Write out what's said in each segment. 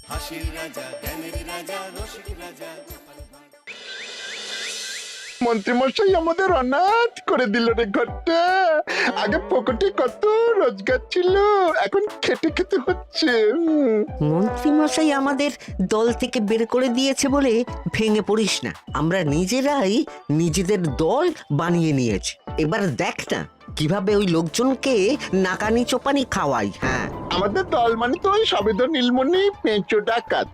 হাসির রাজা, জ্ঞানের রাজা, রসিক রাজা। মন্ত্রীমশাই আমাদের অনাথ করে দিল রে ঘরটা। আগে পকেটে কত রোজগার ছিল, এখন খেটে খেতে হচ্ছে। মন্ত্রী মশাই আমাদের দল থেকে বের করে দিয়েছে বলে ভেঙে পড়িস না। আমরা নিজেরাই নিজেদের দল বানিয়ে নিয়েছি। এবার দেখ না কিভাবে ওই লোকজনকে নাকানি চোপানি খাওয়াই। হ্যাঁ, আমাদের দল মানে তো ওই সবেদ নীলমণি পেঁচো ডাকাত,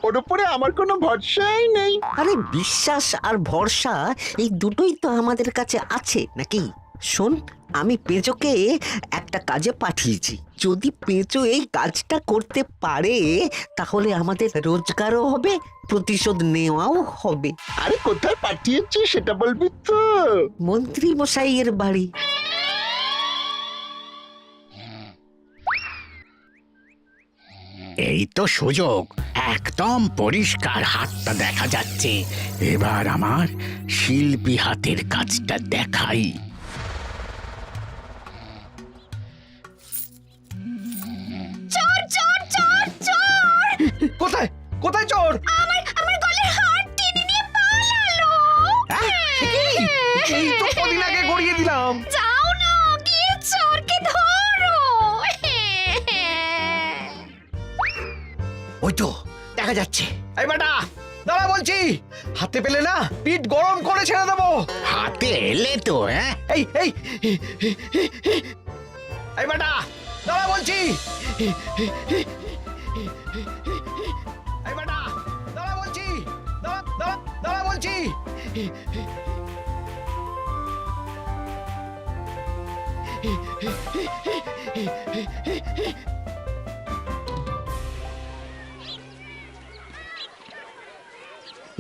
ওর উপরে আমার কোনো ভরসাই নেই। আরে বিশ্বাস আর ভরসা এই দুটোই তো আমাদের কাছে আছে নাকি? শোন, আমি পেঁচোকে একটা কাজে পাঠিয়েছি। যদি পেঁচো এই কাজটা করতে পারে তাহলে আমাদের রোজগারও হবে, প্রতিশোধ নেওয়াও হবে। আরে কোথায় পাঠিয়েছি সেটা বলবি তো? মন্ত্রী মশাইয়ের বাড়ি। এই তো সুযোগ, একদম পরিষ্কার হাতটা দেখা যাচ্ছে। এবার আমার শিল্পী হাতের কাজটা দেখাই। চোর চোর চোর চোর! কোথায় কোথায় চোর? আমার গলার হার টেনে নিয়ে পালালো। এই তো কদিন আগে গড়িয়ে দিলাম। যাও না, গিয়ে চোরকে ধরো। ওই তো দেখা যাচ্ছে। এই বেটা দাঁড়া বলছি, হাতে পেলে না পিঠ গরম করে ছেড়ে দেবো। হাতে এলে তো এই এই এই বেটা দাঁড়া বলছি। এই বেটা দাঁড়া বলছি, দাঁড়া বলছি।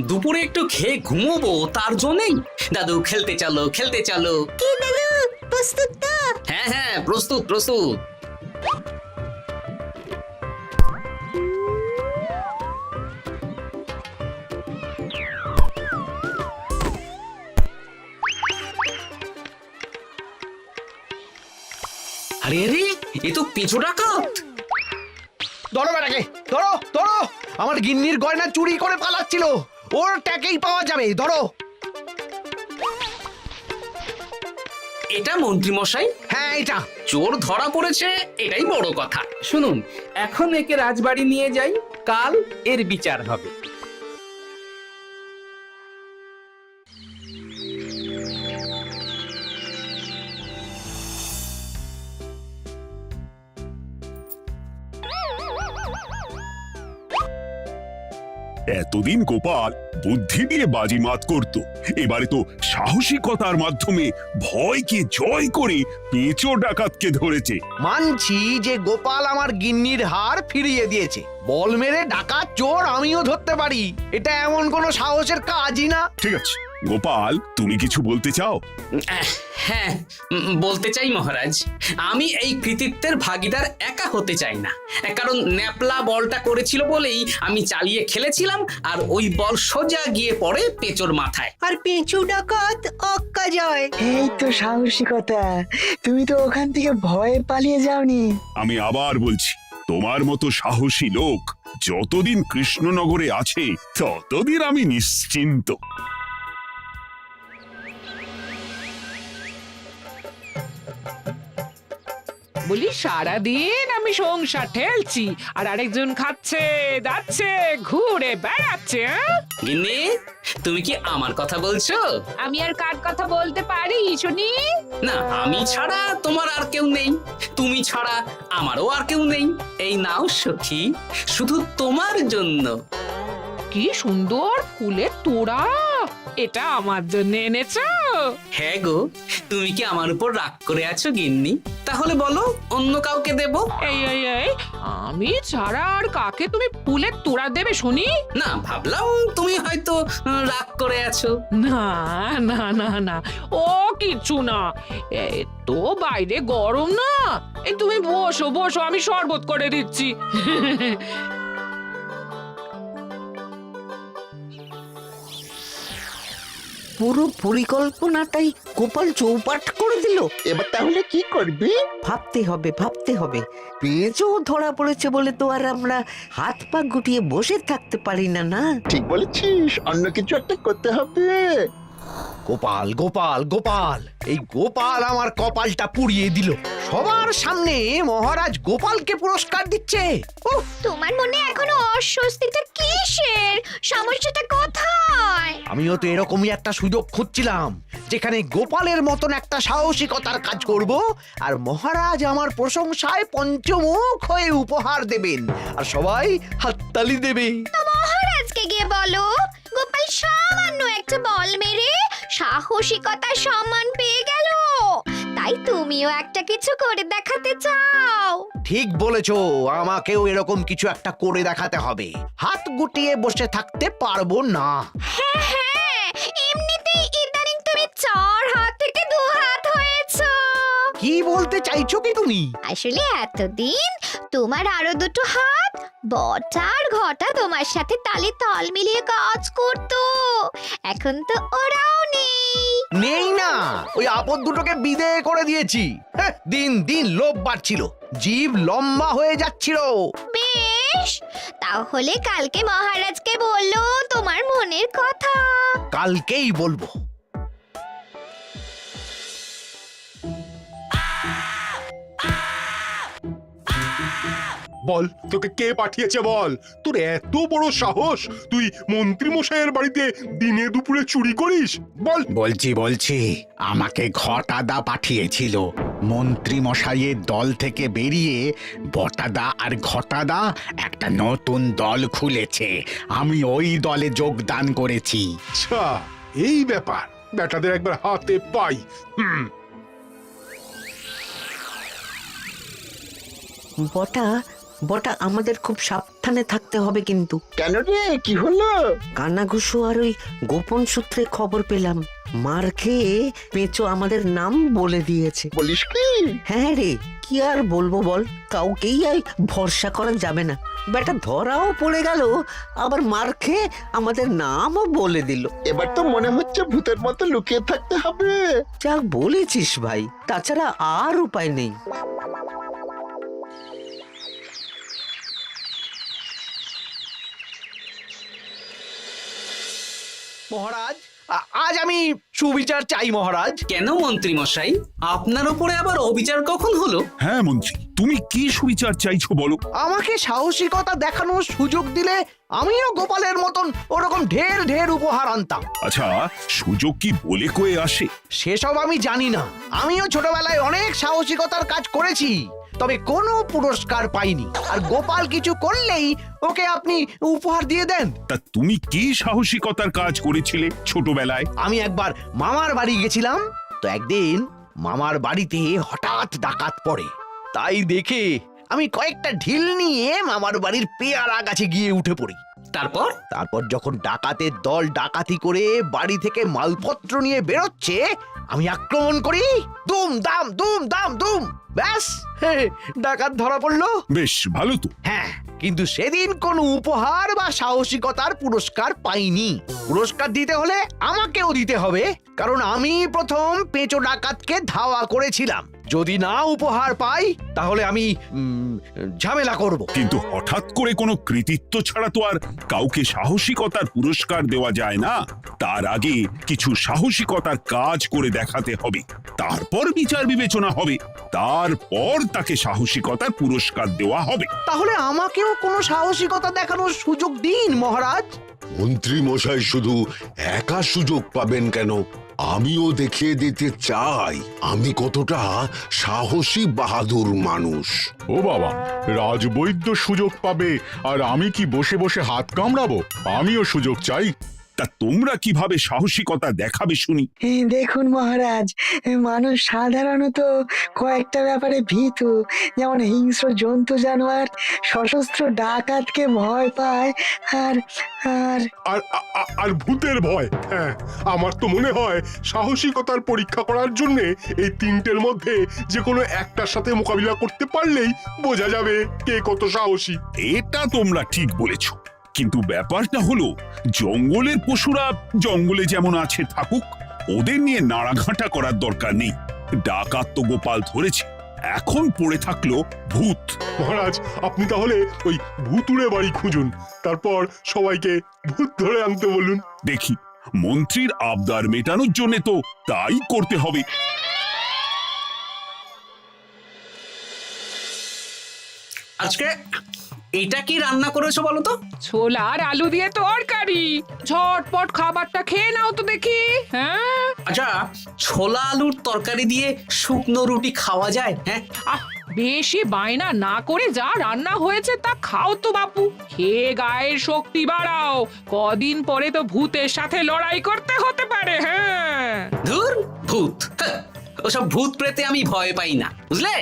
দুপুরে একটু খেয়ে ঘুমোবো তার জন্যই। দাদু খেলতে চলো খেলতে চলো। কি দাদু, প্রস্তুত তো? হ্যাঁ হ্যাঁ, প্রস্তুত প্রস্তুত। আরে আরে, এ তো পেঁচো ডাকাত। ধরো বেটাকে, ধরো ধরো। আমার গিন্নির গয়না চুরি করে পালাচ্ছিল, ওর ট্যাকেই পাওয়া যাবে। ধরো। এটা মন্ত্রী মশাই, হ্যাঁ এটা। চোর ধরা পড়েছে, এটাই বড় কথা। শুনুন, এখন একে রাজবাড়ি নিয়ে যাই, কাল এর বিচার হবে। এতদিন গোপাল বুদ্ধি দিয়ে বাজিমাত করত, এবারে তো সাহসিকতার মাধ্যমে ভয়কে জয় করে পেঁচো ডাকাতকে ধরেছে। মানছি যে গোপাল আমার গিন্নির হার ফিরিয়ে দিয়েছে। বল মেরে ডাকাত চোর আমিও ধরতে পারি, এটা এমন কোনো সাহসের কাজই না। ঠিক আছে গোপাল, তুমি কিছু বলতে চাও? হ্যাঁ, বলতে চাই মহারাজ, আমি এই কৃতিত্বের ভাগীদার একা হতে চাই না। কারণ ন্যাপলা বলটা করেছিল বলেই আমি চালিয়ে খেলেছিলাম, আর ওই বল সোজা গিয়ে পড়ে পেঁচোর মাথায়। আর পেঁচু ডাকাত অক্কা যায়। এই তো সাহসিকতা, তুমি তো ওখান থেকে ভয়ে পালিয়ে যাওনি। আমি আবার বলছি, তোমার মতো সাহসী লোক যতদিন কৃষ্ণনগরে আছে ততদিন আমি নিশ্চিন্ত। বলি সারাদিন আমি সংসার ঠেলছি আর আরেকজন খাচ্ছে দাচ্ছে ঘুরে বেড়াচ্ছে। গিন্নি, তুমি কি আমার কথা বলছো? আমি আর কার কথা বলতে পারি শুনি? না, আমি ছাড়া তোমার আর কেউ নেই, তুমি ছাড়া আমারও আর কেউ নেই। এই নাও সখী, শুধু তোমার জন্য। কি সুন্দর ফুলের তোড়া, এটা আমার জন্য এনেছো? হ্যাঁ গো, তুমি কি আমার উপর রাগ করে আছো গিন্নি? তাহলে বলো, অন্য কাউকে দেব? এই এই এই, আমি ছাড়া আর কাকে তুমি ফুলের তোড়া দেবে শুনি? না, ভাবলাম তুমি হয়তো রাগ করে আছো। না না না না, ও কিচ্ছু না। এই তো বাইরে গরম না, এই তুমি বসো বসো, আমি শরবত করে দিচ্ছি। পুরো পরিকল্পনাটাই গোপাল চৌপাট করে দিল। এবার তাহলে কি করবি? ভাবতে হবে পেঁচো ধরা পড়েছে বলে তো আর আমরা হাত পা গুটিয়ে বসে থাকতে পারি না। না ঠিক বলেছিস, অন্য কিছু একটা করতে হবে। গোপাল গোপাল গোপাল, এই গোপাল আমার কপালটা পুড়িয়ে দিল। সবার সামনে মহারাজ গোপালকে পুরস্কার দিচ্ছে। উফ, তোমার মনে এখনো অস্বস্তিটা কিসের? সমস্যাটা কোথায়? আমিও তো এরকমই একটা সুযোগ খুঁজছিলাম, যেখানে গোপালের মতন একটা সাহসিকতার কাজ করব, আর মহারাজ আমার প্রশংসায় পঞ্চমুখ হয়ে উপহার দেবেন, আর সবাই হাততালি দেবে। তো মহারাজকে গিয়ে বলো গোপাল সামান্য একটা বল মেরে সাহসিকতার সম্মান পেয়ে গেল, তাই তুমিও একটা কিছু করে দেখাতে চাও। ঠিক বলেছো, আমাকেও এরকম কিছু একটা করে দেখাতে হবে। হাত গুটিয়ে বসে থাকতে পারবো না। হ্যাঁ, এমনিতেই ইদানিং তুমি 4 হাত থেকে 2 হাত হয়েছো। কি বলতে চাইছো কি তুমি? আসলে এতদিন তোমার আরো 2টো হাত বটা আর ঘটা তোমার সাথে তালে তাল মিলিয়ে কাজ করতো, এখন তো ওরাও নেই না, ওই আপদ দুটোকে বিদেয় করে দিয়েছি। হ্যাঁ, দিন দিন লোভ বাড়ছিল, জিভ লম্বা হয়ে যাচ্ছিল। বেশ, তাহলে কালকে মহারাজকে বললো তোমার মনের কথা। কালকেই বলবো। বল, তোকে কে পাঠিয়েছে বল? তোর এত বড় সাহস, তুই মন্ত্রী মশাইয়ের বাড়িতে দিনে দুপুরে চুরি করিস? বল। বলছি আমাকে ঘটাদা পাঠিয়েছিল। মন্ত্রী মশাইয়ের দল থেকে বেরিয়ে বটাদা আর ঘটাদা একটা নতুন দল খুলেছে, আমি ওই দলে যোগদান করেছি। আচ্ছা, এই ব্যাপার। বেটাদের একবার হাতে পাই। বটা আমাদের খুব সাবধানে থাকতে হবে কিন্তু। কেন রে, কি হলো? কানাঘুষো আর ওই গোপন সূত্রে খবর পেলাম, মার খেয়ে পেঁচো আমাদের নাম বলে দিয়েছে। বলিস কি? হ্যাঁ রে, কি আর বলবো বল, কাউকেই আর ভরসা করা যাবে না। বেটা ধরাও পড়ে গেল, আবার মার খেয়ে আমাদের নামও বলে দিল। এবার তো মনে হচ্ছে ভূতের মতো লুকিয়ে থাকতে হবে। যা বলেছিস ভাই, তাছাড়া আর উপায় নেই। মহারাজ, আজ আমি সুবিচার চাই মহারাজ। কেন মন্ত্রী মশাই, আপনার উপরে আবার অবিচার কখন হলো? হ্যাঁ মন্ত্রী, তুমি কি সুবিচার চাইছো বলো? আমাকে সাহসিকতা দেখানোর সুযোগ দিলে আমিও গোপালের মতন ওরকম ঢের ঢের উপহার আনতাম। আচ্ছা, সুযোগ কি বলে কয়ে আসে? সেসব আমি জানি না। আমিও ছোটবেলায় অনেক সাহসিকতার কাজ করেছি, তবে কোনো পুরস্কার পাইনি। আর গোপাল কিছু করলেই ওকে আপনি উপহার দিয়ে দেন। তা তুমি কি সাহসিকতার কাজ করেছিলে ছোটবেলায়? আমি একবার মামার বাড়ি গেছিলাম, তো একদিন মামার বাড়িতে হঠাৎ ডাকাত পড়ে। তাই দেখে আমি কয়েকটা ঢিল নিয়ে মামার বাড়ির পেয়ারা গাছে গিয়ে উঠে পড়ি। তারপর যখন ডাকাতের দল ডাকাতি করে বাড়ি থেকে মালপত্র নিয়ে বেরোচ্ছে, আমি আক্রমণ করি। দুম দাম দুম দাম দুম, ব্যাস ডাকাত ধরা পড়লো। বেশ ভালো তো। হ্যাঁ, কিন্তু সেদিন কোনো উপহার বা সাহসিকতার পুরস্কার পাইনি। পুরস্কার দিতে হলে আমাকেও দিতে হবে, কারণ আমি প্রথম পেঁচো ডাকাতকে ধাওয়া করেছিলাম। যদি না উপহার পাই তাহলে আমি ঝামেলা করব। কিন্তু হঠাৎ করে কোনো কৃতিত্ব ছাড়া তো আর কাউকে সাহসিকতার পুরস্কার দেওয়া যায় না। তার আগে কিছু সাহসিকতার কাজ করে দেখাতে হবে, তারপর বিচার বিবেচনা হবে, তারপর তাকে সাহসিকতার পুরস্কার দেওয়া হবে। তাহলে আমাকেও কোনো সাহসিকতা দেখানোর সুযোগ দিন মহারাজ। মন্ত্রী মশাই শুধু একা সুযোগ পাবেন কেন, আমিও দেখিয়ে দিতে চাই আমি কতটা সাহসী বাহাদুর মানুষ। ও বাবা, রাজবৈদ্য সুযোগ পাবে আর আমি কি বসে বসে হাত কামড়াবো? আমিও সুযোগ চাই। তা তোমরা কিভাবে সাহসিকতা দেখাবে শুনি? দেখুন মহারাজ, মানুষ সাধারণত কয়েকটা ব্যাপারে ভীতু, যেমন হিংস্র জন্তু জানোয়ার, সশস্ত্র ডাকাতকে ভয় পায়, আর আর আর আর ভূতের ভয়। হ্যাঁ, আমার তো মনে হয় সাহসিকতার পরীক্ষা করার জন্য এই তিনটের মধ্যে যে কোনো একটার সাথে মোকাবিলা করতে পারলেই বোঝা যাবে কে কত সাহসী। এটা তোমরা ঠিক বলেছ, কিন্তু ব্যাপারটা হলো জঙ্গলের পশুরা জঙ্গলে যেমন আছে থাকুক, ওদের নিয়ে নাড়াঘাটা করার দরকার নেই। ডাকাত তো গোপাল ধরেছে, এখন পড়ে থাকলো ভূত। মহারাজ, আপনি তাহলে ওই ভুতুড়ে বাড়ি খুঁজুন, তারপর সবাইকে ভূত ধরে আনতে বলুন। দেখি, মন্ত্রীর আবদার মেটানোর জন্য তো তাই করতে হবে। আজকে এটা কি রান্না করেছো বলো তো? ছোলা আর আলু দিয়ে তরকারি। ঝটপট খাবারটা খেয়ে নাও তো দেখি। হ্যাঁ, আচ্ছা, ছোলা আলুর তরকারি দিয়ে শুকনো রুটি খাওয়া যায়? হ্যাঁ, আহ বেশি বায়না না করে যা রান্না হয়েছে তা খাও তো বাপু। খেয়ে গায়ের শক্তি বাড়াও, কদিন পরে তো ভূতের সাথে লড়াই করতে হতে পারে। হ্যাঁ, ধুর ভূত, হ্যাঁ, ওসব ভূত প্রেতে আমি ভয় পাই না, বুঝলে?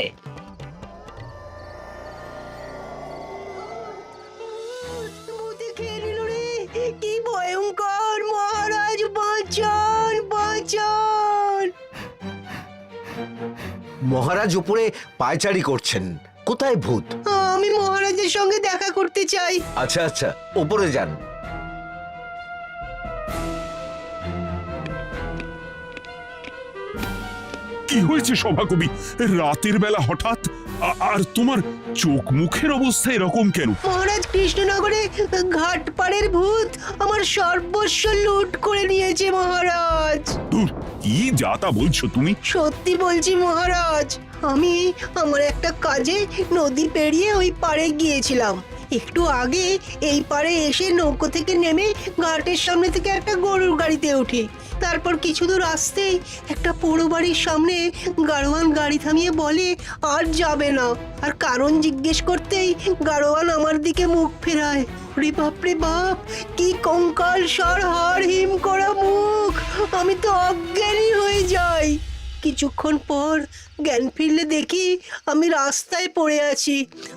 কি ভয়ঙ্কর! মহারাজ বাঁচান, বাঁচান! মহারাজ উপরে পায়চারি করছেন, কোথায় ভূত? আমি মহারাজের সঙ্গে দেখা করতে চাই। আচ্ছা আচ্ছা, উপরে যান। কি হয়েছে সভাকবি, রাতের বেলা হঠাৎ? আর তোমার চোখ মুখের অবস্থা এরকম কেন? মহারাজ, কৃষ্ণনগরে ঘাটপাড়ের ভূত আমার সর্বস্ব লুট করে নিয়েছে মহারাজ। ধুর, কি যাতা বলছো তুমি? সত্যি বলছি মহারাজ, আমি আমার একটা কাজে নদী পেরিয়ে ওই পাড়ে গিয়েছিলাম। একটু আগে এই পাড়ে এসে নৌকো থেকে নেমে ঘাটের সামনে থেকে একটা গরুর গাড়িতে উঠি। তারপর কিছু দূর আসতেই একটা পোড়ো বাড়ির সামনে গাড়োয়ান গাড়ি থামিয়ে বলে আর যাবে না। আর কারণ জিজ্ঞেস করতেই গাড়োয়ান আমার দিকে মুখ ফেরায়। রে বাপ রে বাপ, কি কঙ্কাল সার হাড় হিম করা মুখ! আমি তো অজ্ঞানী হয়ে যাই। কিছুক্ষণ পর জ্ঞান ফিরলে দেখি আমি রাস্তায় পড়ে আছি,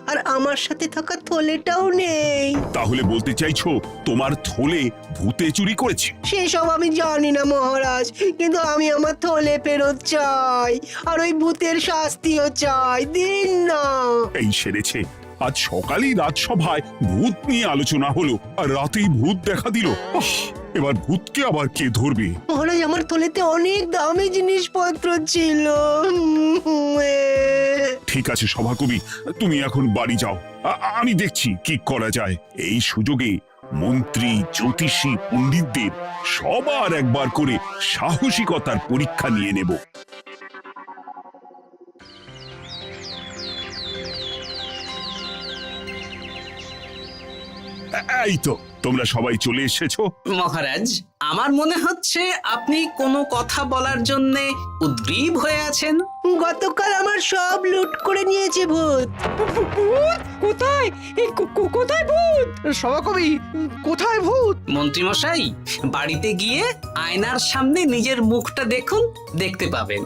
আর আমার সাথে থাকা থলেটাও নেই। তাহলে বলতে চাইছো তোমার থলে ভূতে চুরি করেছে? সেসব আমি জানি না মহারাজ, কিন্তু আমি আমার থলে ফেরত চাই, আর ওই ভূতের শাস্তিও চাই। দিন না। এই সেরেছে, আজ সকালেই রাজসভায় ভূত নিয়ে আলোচনা হলো, আর রাতেই ভূত দেখা দিল। এবার ভূতকে আবার কে ধরবে? মহারাজ, আমার থলেতে অনেক দামি জিনিসপত্র ছিল। ঠিক আছে সভাকবি, তুমি এখন বাড়ি যাও, আমি দেখছি কি করা যায়। এই সুযোগে মন্ত্রী, জ্যোতিষী, পণ্ডিতদের সবার একবার করে সাহসিকতার পরীক্ষা নিয়ে নেব। এই তো তোমরা সবাই চলে এসেছো। মহারাজ, আমার মনে হচ্ছে আপনি কোনো কথা বলার জন্য উদ্গ্রীব হয়ে আছেন। গতকাল আমার সব লুট করে নিয়েছে ভূত। কোথায়? কোথায় ভূত? সভাকবি, কোথায় ভূত? মন্ত্রী মশাই, বাড়িতে গিয়ে আয়নার সামনে নিজের মুখটা দেখুন, দেখতে পাবেন।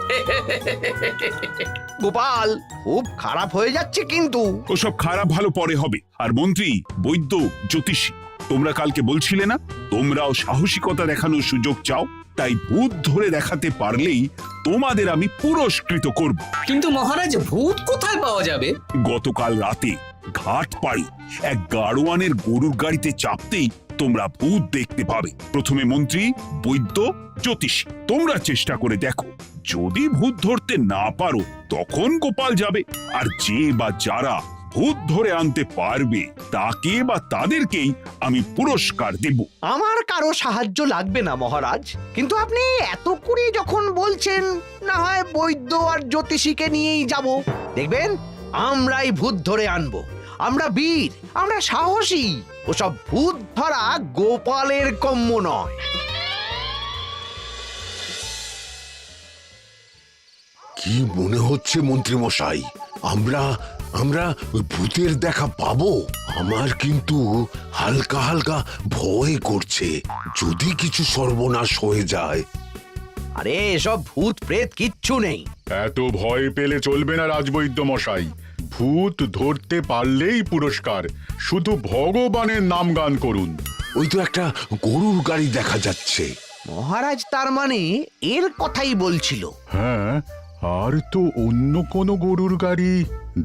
গোপাল, খুব খারাপ হয়ে যাচ্ছে কিন্তু। ওসব খারাপ ভালো পরে হবে। আর মন্ত্রী, বৈদ্য, জ্যোতিষী, তোমরা কালকে বলছিলে না তোমরাও সাহসিকতা দেখানোর সুযোগ চাও? তাই ভূত ধরে দেখাতে পারলেই তোমাদের আমি পুরস্কৃত করব। কিন্তু মহারাজ, ভূত কোথায় পাওয়া যাবে? গতকাল রাতে ঘাট পাড়ি এক গাড়োয়ানের গরুর গাড়িতে চাপতেই তোমরা ভূত দেখতে পাবে। প্রথমে মন্ত্রী, বৈদ্য, জ্যোতিষী, তোমরা চেষ্টা করে দেখো। যদি ভূত ধরতে না পারো তখন গোপাল যাবে, আর যে বা যারা ভূত ধরে আনতে পারবে তাকে বা তাদেরকেই আমি পুরস্কার দেব। আমার কারো সাহায্য লাগবে না মহারাজ, কিন্তু আপনি এত করে যখন বলছেন, না হয় বৈদ্য আর জ্যোতিষীকে নিয়েই যাব। দেখবেন, আমরাই ভূত ধরে আনবো। আমরা বীর, আমরা সাহসী। ওসব ভূত ধরা গোপালের কম্য নয়। কি মনে হচ্ছে মন্ত্রী মশাই, আমরা আমরা ওই ভূতের দেখা পাবো? আমার কিন্তু হালকা হালকা ভয় করছে, যদি কিছু সর্বনাশ হয়ে যায়। আরে এসব ভূত প্রেত কিচ্ছু নেই। এত ভয় পেলে চলবে না রাজবৈদ্য মশাই। ভূত ধরতে পারলেই পুরস্কার, শুধু ভগবানের নাম গান করুন। ওই তো একটা গরুর গাড়ি দেখা যাচ্ছে। মহারাজ তার মানে এর কথাই বলছিল। হ্যাঁ, আর তো অন্য কোনো গরুর গাড়ি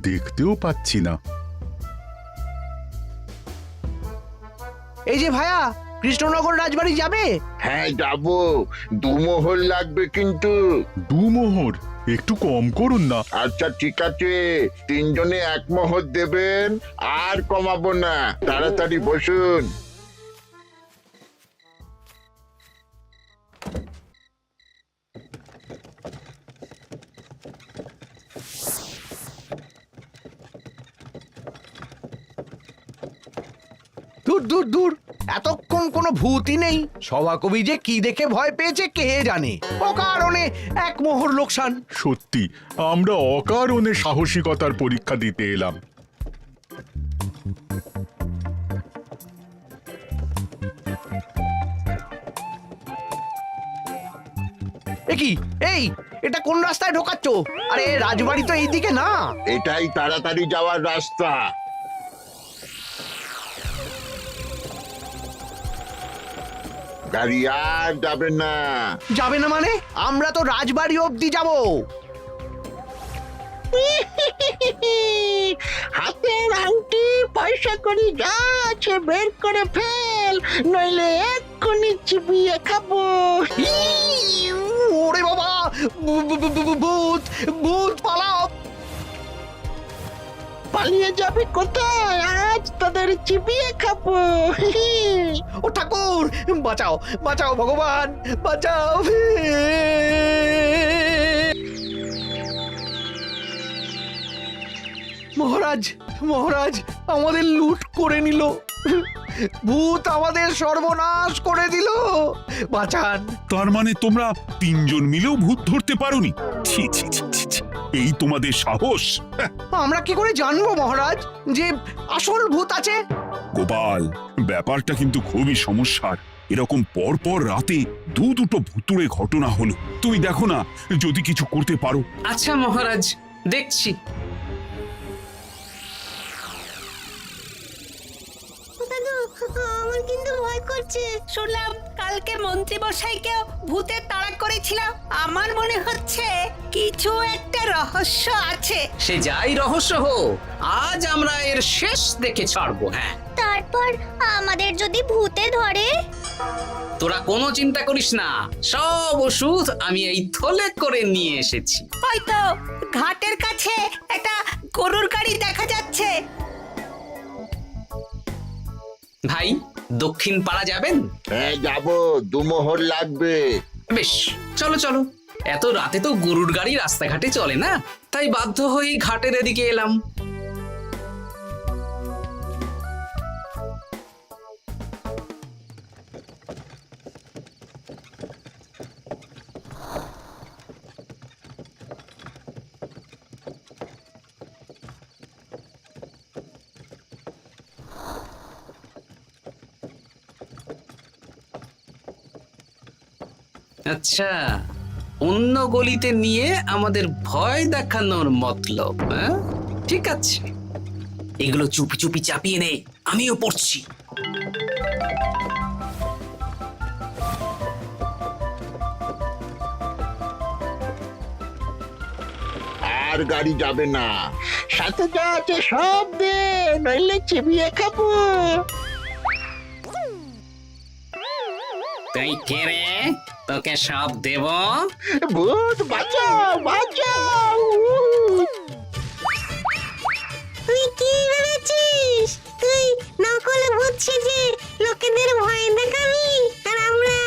দেখতেও পাচ্ছি না। এই যে ভায়া, কৃষ্ণনগর রাজবাড়ি যাবে? হ্যাঁ যাবো, 2 মোহর লাগবে কিন্তু। 2 মোহর একটু কম করুন না। আচ্ছা ঠিক আছে, 3 জনে 1 মোহর দেবেন, আর কমাবো না। তাড়াতাড়ি বসুন। দূর দূর দূর, এতক্ষণ কোনো ভূতই নেই। সভাকবি যে কি দেখে ভয় পেয়েছে কে জানে। ও কারণে 1 মোহর লোকসান। সত্যি আমরা অকারণে সাহসিকতার পরীক্ষা দিতে এলাম। কি এই, এটা কোন রাস্তায় ঢোকাচ্ছ? আরে রাজবাড়ি তো এইদিকে না। এটাই তাড়াতাড়ি যাওয়ার রাস্তা। গাড়ি আর যাবে না। যাবে না মানে? আমরা তো রাজবাড়ি অবধি যাব। হাতের আংটি পয়সা করি যা আছে বের করে ফেল, নইলে এক্ষুনি চিবিয়ে খাবো। ওরে বাবা, ভূত ভূত পালাও। পালিয়ে যাবে কোথায়? আজ তাদের চিবিয়ে খাবো। ও ঠাকুর, বাঁচাও বাঁচাও ভগবান, বাঁচাও। মহারাজ মহারাজ, আমাদের লুট করে নিল। ভূত আমাদের সর্বনাশ করে দিল। বাঁচান। তার মানে তোমরা 3 জন মিলেও ভূত ধরতে পারোনি? ছি ছি ছি ছি ছি। এই তোমাদের সাহস! হ্যাঁ। আমরা কি করে জানবো মহারাজ যে আসল ভূত আছে? গোপাল, ব্যাপারটা কিন্তু খুবই সমস্যার। এরকম পর পর রাতে দুটো ভুতুড়ে ঘটনা হলো। তুমি দেখো না, যদি কিছু করতে পারো। আচ্ছা মহারাজ, দেখছি। আমার কিন্তু ভয় করছে। শুনলাম কালকে মন্ত্রী মশাইকেও ভূতের তাড়া করেছিলাম। আমার মনে হচ্ছে কিছু একটা রহস্য আছে। সে যাই রহস্য হোক, আজ আমরা এর শেষ দেখে ছাড়বো। হ্যাঁ, তারপর আমাদের যদি ভূতে ধরে? তোরা কোনো চিন্তা করিস না, সব ওষুধ আমি এই থলে করে নিয়ে এসেছি। ওই তো ঘাটের কাছে একটা গরুর গাড়ি দেখা যাচ্ছে। ভাই, দক্ষিণ পাড়া যাবেন? হ্যাঁ যাবো, 2 মোহর লাগবে। বেশ, চলো চলো। এত রাতে তো গরুর গাড়ি রাস্তাঘাটে চলে না, তাই বাধ্য হয়ে ঘাটের এদিকে এলাম। আচ্ছা, অন্য গলিতে নিয়ে আমাদের ভয় দেখানোর মতলব? হ্যাঁ, ঠিক আছে, এগুলো চুপি চুপি চাপিয়ে নে, আমিও পড়ছি। আর গাড়ি যাবে না। সাথে যা আছে সব দে, নইলে চিবিয়ে খাবো। তুই কে রে? তোকে সব দেব? ভূত বাঁচাও বাঁচাও। তুই কি ভেবেছিস? তুই নকল ভূত সেজে লোকেদের ভয় দেখাবি, আর আমরা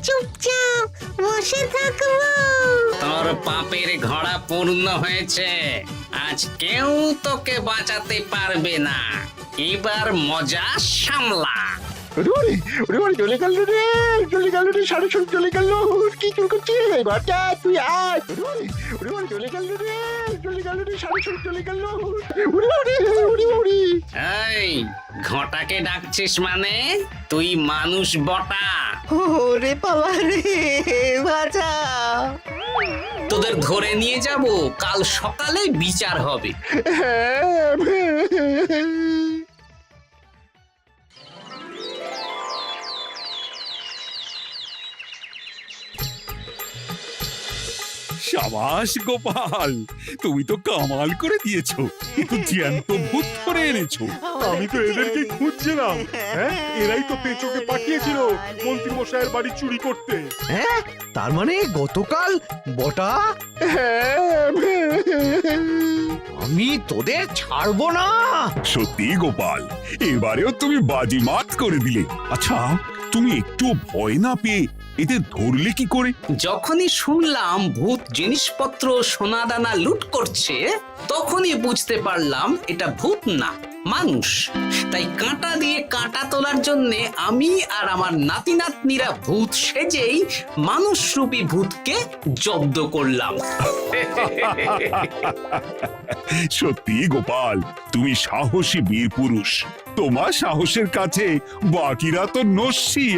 চুপচাপ বসে থাকবো? তোর পাপের ঘোড়া পূর্ণ হয়েছে, আজ কেউ তোকে বাঁচাতে পারবে না। এবার মজা সামলা। চলে গেল রে, চলে গেল রে, সাড়ে চলে গেল। কি চুল করছিস ঘরটা? তুই আয়। চলে গেল রে, চলে গেল রে, সাড়ে চলে গেল। এই ঘটাকে ডাকছিস মানে? তুই মানুষ বটা? ওরে বাবা রে, বাঁচা। তোদের ধরে নিয়ে যাব, কাল সকালে বিচার হবে। সাবাস গোপাল, তুমি তো কামাল করে দিয়েছো। একটু জ্যান্ত ভূত ধরে এনেছো। আমি তো এদেরকে খুঁজছিলাম। হ্যাঁ, এরাই তো পেঁচোকে পাঠিয়েছিল মন্ত্রী মশাইয়ের বাড়ি চুরি করতে। হ্যাঁ, তার মানে গতকাল বটা আমি তোদের ছাড়বো না। সত্যি গোপাল, এবারেও তুমি বাজিমাত করে দিলে। আচ্ছা, তুমি একটু ভয় না পেয়ে এদের ধরলে কি করে? যখনই শুনলাম ভূত জিনিসপত্র সোনাদানা লুট করছে, তখনই বুঝতে পারলাম এটা ভূত না, মানুষ। তাই কাঁটা দিয়ে কাঁটা তোলার জন্য আমি আর আমার নাতি নাতনিরা ভূত সেজেই মানুষরূপী ভূতকে জব্দ করলাম। সত্যি গোপাল, তুমি সাহসী বীর পুরুষ। তোমার সাহসের কাছে বাকিরা তো নস্যি।